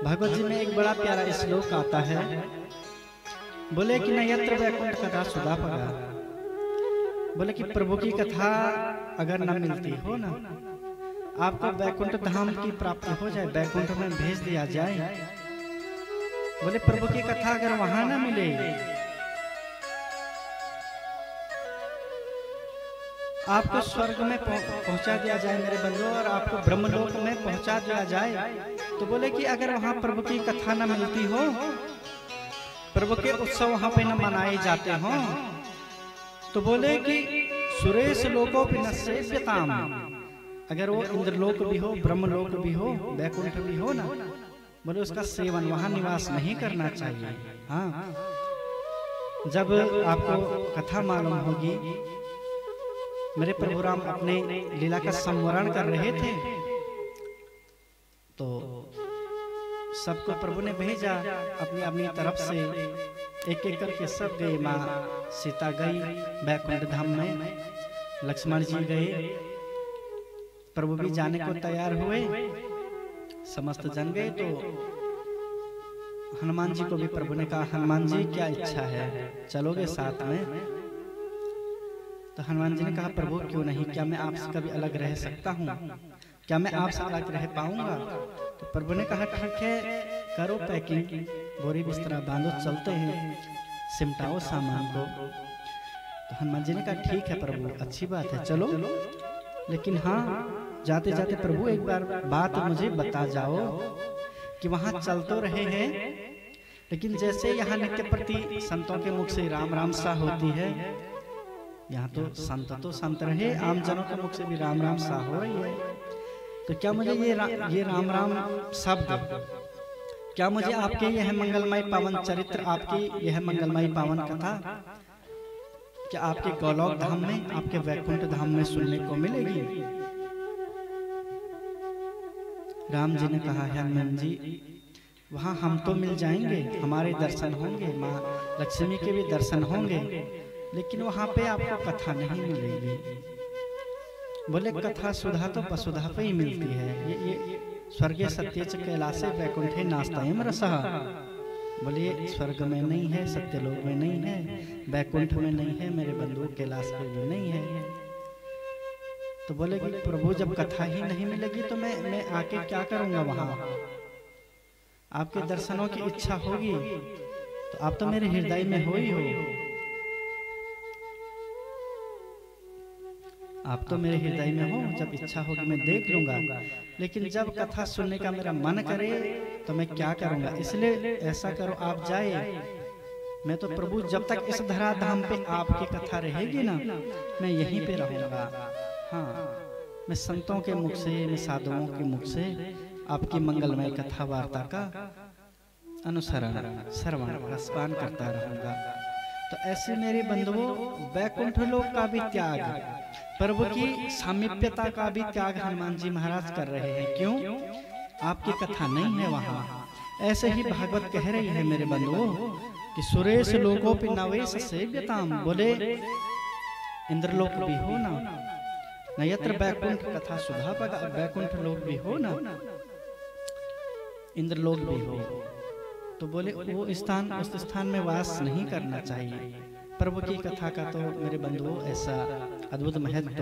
भागवत जी में एक बड़ा प्यारा श्लोक आता है, बोले कि न यत्र वैकुंठ कथा सुधा पगा। बोले कि प्रभु की कथा अगर न मिलती हो ना, आपको वैकुंठ धाम की प्राप्ति हो जाए, वैकुंठ में भेज दिया जाए, बोले प्रभु की कथा अगर वहां ना मिले, आपको स्वर्ग में पहुंचा दिया जाए मेरे बंधु, और आपको ब्रह्मलोक में पहुंचा दिया जाए, तो बोले कि अगर वहां प्रभु की कथा न मिलती हो, प्रभु के उत्सव वहां पे न मनाए जाते हो, तो बोले कि सुरेश लोकोपि न सेव्यताम, अगर वो इंद्रलोक भी हो, ब्रह्मलोक भी हो, वैकुंठ भी हो ना, बोले उसका सेवन, वहां निवास नहीं करना चाहिए। हाँ, जब आपको कथा मालूम होगी, मेरे प्रभु राम अपने लीला का संवरण कर रहे थे, तो सबको प्रभु ने भेजा अपनी अपनी तरफ से, एक एक करके सब गए। माँ सीता गई वैकुंठ धाम में, लक्ष्मण जी गए, प्रभु भी जाने को तैयार हुए, समस्त जन गए। तो हनुमान जी को भी प्रभु ने कहा, हनुमान जी क्या इच्छा है, चलोगे साथ में? तो हनुमान जी ने कहा, प्रभु क्यों नहीं, क्या मैं आपसे कभी अलग रह सकता हूँ, क्या मैं आपसे अलग रह पाऊंगा? तो प्रभु ने कहा, ठीक है, करो पैकिंग, बोरी बिस्तरा बांधो, चलते हैं, सिमटाओ सामान को। तो हनुमान जी ने कहा, ठीक है प्रभु, अच्छी बात है, चलो, लेकिन हाँ, जाते जाते प्रभु एक बार बात मुझे बता जाओ कि वहां चल तो रहे हैं, लेकिन जैसे यहाँ नित्य प्रति संतों के मुख से राम राम सा होती है, यहाँ तो संत रहे, आम जनों के मुख से भी राम राम सा हो रही है, तो क्या मुझे ये राम राम शब्द, क्या मुझे आपके यह मंगलमय पावन चरित्र, आपकी यह मंगलमय पावन कथा, क्या आपके गोलोक धाम में, आपके वैकुंठ धाम में सुनने को मिलेगी? राम जी ने कहा, हनुमान जी, वहां हम तो मिल जाएंगे, हमारे दर्शन होंगे, माँ लक्ष्मी के भी दर्शन होंगे, लेकिन वहां पे आपको कथा नहीं मिलेगी। बोले कथा सुधा तो वसुधा पे ही मिलती है, ये स्वर्गीय सत्यच कैलासे वैकुंठे नास्तायम रसः। बोले स्वर्ग में नहीं है, सत्यलोक में नहीं है, वैकुंठ में नहीं है, मेरे बंधु कैलाश पे भी नहीं है। तो बोले कि प्रभु जब कथा ही नहीं मिलेगी तो मैं आके क्या करूंगा वहां? आपके दर्शनों की इच्छा होगी तो आप तो मेरे हृदय में हो ही हो, आप तो मेरे हृदय में हो, जब इच्छा होगी मैं देख लूंगा, लेकिन जब कथा सुनने का मेरा मन करे तो मैं क्या करूंगा? इसलिए ऐसा करो, आप जाए, मैं तो प्रभु जब तक इस धराधाम पे आपकी कथा रहेगी ना, मैं यहीं पे रहूंगा। हाँ, मैं संतों के मुख से, मैं साधुओं के मुख से आपकी मंगलमय कथा वार्ता का अनुसरण, श्रवण, रसपान करता रहूंगा। तो ऐसे मेरे बंधुओं, वैकुंठ लोक का भी त्याग, प्रभु की सामीप्यता का भी त्याग हनुमान जी महाराज कर रहे हैं। क्यों? आपकी कथा नहीं है वहां। ऐसे ही भागवत कह रही है मेरे बंधुओं कि सुरेश लोकोपि नवेश सेव्यताम। बोले इंद्रलोक भी हो ना, न यत्र वैकुंठ कथा सुधा पगा, वैकुंठ लोक भी हो ना, इंद्रलोक भी हो, तो बोले वो स्थान, उस स्थान में वास नहीं करना चाहिए। प्रभु की कथा का तो मेरे बंधुओं ऐसा अद्भुत महत्व